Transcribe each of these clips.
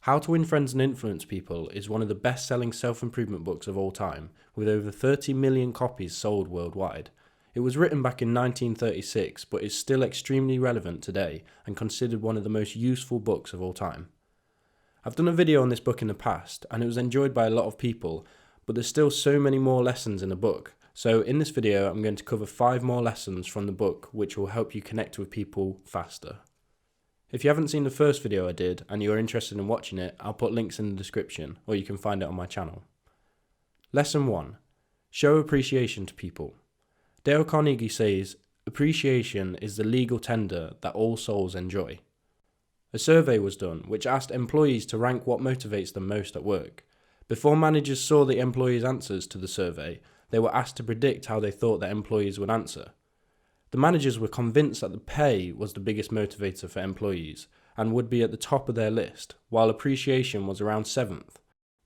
How to Win Friends and Influence People is one of the best-selling self-improvement books of all time, with over 30 million copies sold worldwide. It was written back in 1936, but is still extremely relevant today and considered one of the most useful books of all time. I've done a video on this book in the past, and it was enjoyed by a lot of people, but there's still so many more lessons in the book. So in this video, I'm going to cover 5 more lessons from the book which will help you connect with people faster. If you haven't seen the first video I did and you're interested in watching it, I'll put links in the description, or you can find it on my channel. Lesson 1. Show appreciation to people. Dale Carnegie says, appreciation is the legal tender that all souls enjoy. A survey was done which asked employees to rank what motivates them most at work. Before managers saw the employees' answers to the survey, they were asked to predict how they thought their employees would answer. The managers were convinced that the pay was the biggest motivator for employees and would be at the top of their list, while appreciation was around 7th.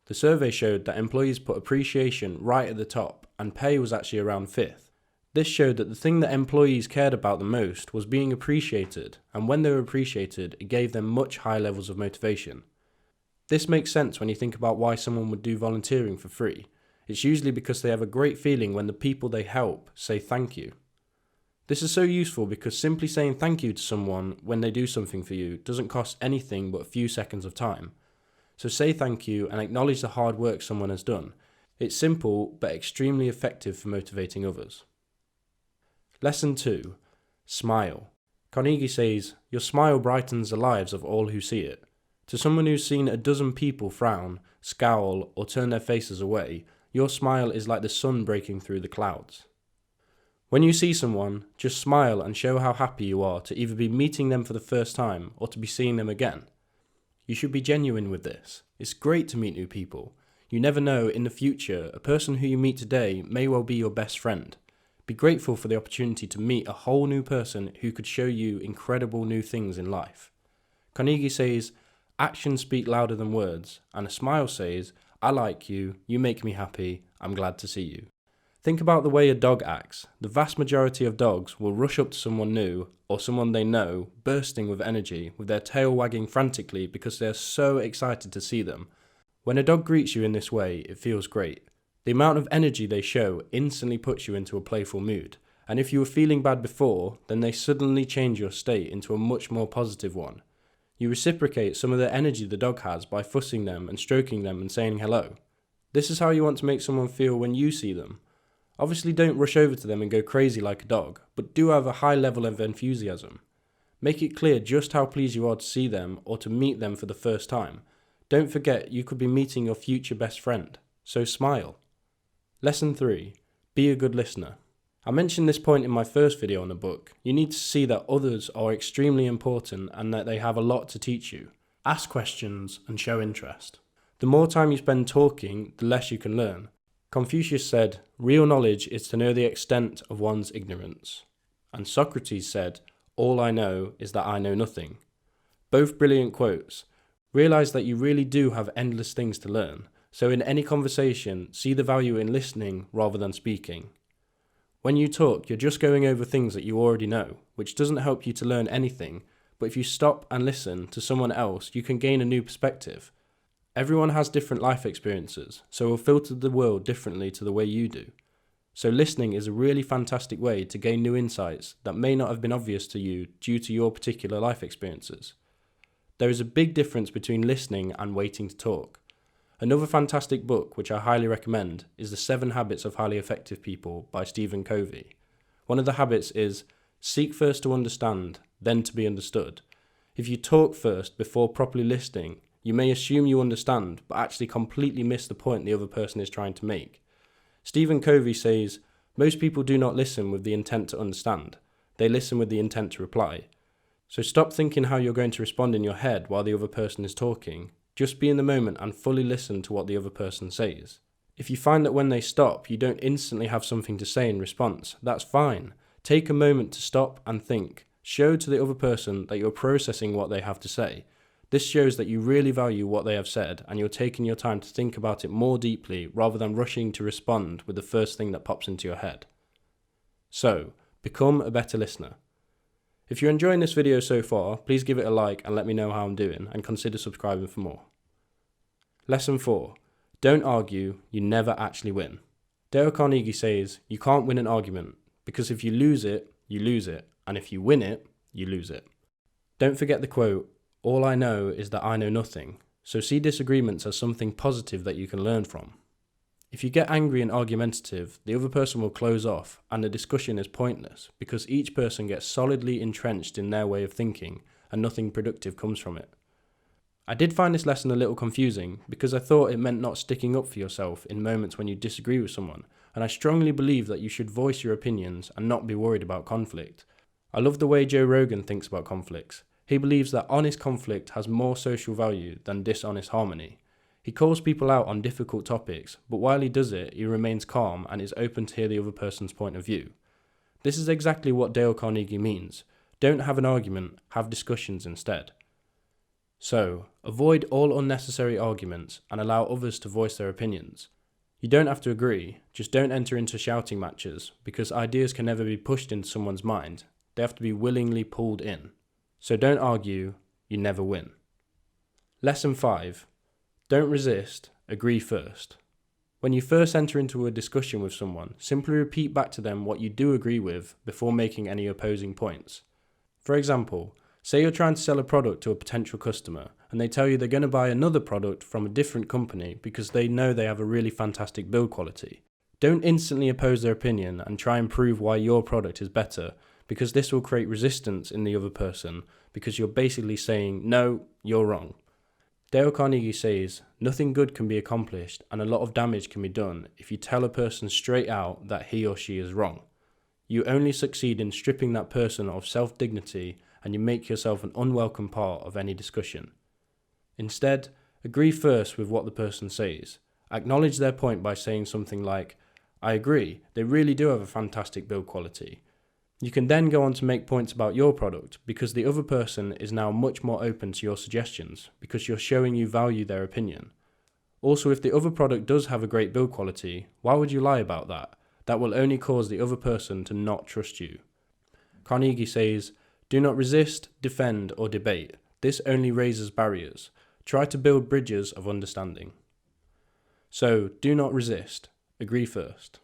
The survey showed that employees put appreciation right at the top and pay was actually around 5th. This showed that the thing that employees cared about the most was being appreciated, and when they were appreciated, it gave them much higher levels of motivation. This makes sense when you think about why someone would do volunteering for free. It's usually because they have a great feeling when the people they help say thank you. This is so useful because simply saying thank you to someone when they do something for you doesn't cost anything but a few seconds of time. So say thank you and acknowledge the hard work someone has done. It's simple but extremely effective for motivating others. Lesson 2. Smile. Carnegie says, your smile brightens the lives of all who see it. To someone who's seen a dozen people frown, scowl, or turn their faces away, your smile is like the sun breaking through the clouds. When you see someone, just smile and show how happy you are to either be meeting them for the first time or to be seeing them again. You should be genuine with this. It's great to meet new people. You never know, in the future, a person who you meet today may well be your best friend. Be grateful for the opportunity to meet a whole new person who could show you incredible new things in life. Carnegie says, actions speak louder than words, and a smile says, I like you, you make me happy, I'm glad to see you. Think about the way a dog acts. The vast majority of dogs will rush up to someone new or someone they know, bursting with energy, with their tail wagging frantically because they are so excited to see them. When a dog greets you in this way, it feels great. The amount of energy they show instantly puts you into a playful mood, and if you were feeling bad before, then they suddenly change your state into a much more positive one. You reciprocate some of the energy the dog has by fussing them and stroking them and saying hello. This is how you want to make someone feel when you see them. Obviously don't rush over to them and go crazy like a dog, but do have a high level of enthusiasm. Make it clear just how pleased you are to see them or to meet them for the first time. Don't forget you could be meeting your future best friend, so smile. Lesson 3. Be a good listener. I mentioned this point in my first video on the book. You need to see that others are extremely important and that they have a lot to teach you. Ask questions and show interest. The more time you spend talking, the less you can learn. Confucius said, real knowledge is to know the extent of one's ignorance. And Socrates said, all I know is that I know nothing. Both brilliant quotes. Realize that you really do have endless things to learn. So in any conversation, see the value in listening rather than speaking. When you talk, you're just going over things that you already know, which doesn't help you to learn anything, but if you stop and listen to someone else, you can gain a new perspective. Everyone has different life experiences, so will filter the world differently to the way you do. So listening is a really fantastic way to gain new insights that may not have been obvious to you due to your particular life experiences. There is a big difference between listening and waiting to talk. Another fantastic book, which I highly recommend, is The 7 Habits of Highly Effective People by Stephen Covey. One of the habits is, seek first to understand, then to be understood. If you talk first before properly listening, you may assume you understand, but actually completely miss the point the other person is trying to make. Stephen Covey says, most people do not listen with the intent to understand. They listen with the intent to reply. So stop thinking how you're going to respond in your head while the other person is talking. Just be in the moment and fully listen to what the other person says. If you find that when they stop, you don't instantly have something to say in response, that's fine. Take a moment to stop and think. Show to the other person that you're processing what they have to say. This shows that you really value what they have said and you're taking your time to think about it more deeply rather than rushing to respond with the first thing that pops into your head. So, become a better listener. If you're enjoying this video so far, please give it a like and let me know how I'm doing, and consider subscribing for more. Lesson 4. Don't argue, you never actually win. Dale Carnegie says you can't win an argument because if you lose it, and if you win it, you lose it. Don't forget the quote, all I know is that I know nothing, so see disagreements as something positive that you can learn from. If you get angry and argumentative, the other person will close off and the discussion is pointless because each person gets solidly entrenched in their way of thinking and nothing productive comes from it. I did find this lesson a little confusing because I thought it meant not sticking up for yourself in moments when you disagree with someone, and I strongly believe that you should voice your opinions and not be worried about conflict. I love the way Joe Rogan thinks about conflicts. He believes that honest conflict has more social value than dishonest harmony. He calls people out on difficult topics, but while he does it, he remains calm and is open to hear the other person's point of view. This is exactly what Dale Carnegie means. Don't have an argument, have discussions instead. So, avoid all unnecessary arguments and allow others to voice their opinions. You don't have to agree, just don't enter into shouting matches, because ideas can never be pushed into someone's mind. They have to be willingly pulled in. So don't argue, you never win. Lesson 5. Don't resist, agree first. When you first enter into a discussion with someone, simply repeat back to them what you do agree with before making any opposing points. For example, say you're trying to sell a product to a potential customer and they tell you they're going to buy another product from a different company because they know they have a really fantastic build quality. Don't instantly oppose their opinion and try and prove why your product is better, because this will create resistance in the other person because you're basically saying, no, you're wrong. Dale Carnegie says, nothing good can be accomplished and a lot of damage can be done if you tell a person straight out that he or she is wrong. You only succeed in stripping that person of self-dignity and you make yourself an unwelcome part of any discussion. Instead, agree first with what the person says. Acknowledge their point by saying something like, I agree, they really do have a fantastic build quality. You can then go on to make points about your product because the other person is now much more open to your suggestions because you're showing you value their opinion. Also, if the other product does have a great build quality, why would you lie about that? That will only cause the other person to not trust you. Carnegie says, do not resist, defend, or debate. This only raises barriers. Try to build bridges of understanding. So, do not resist. Agree first.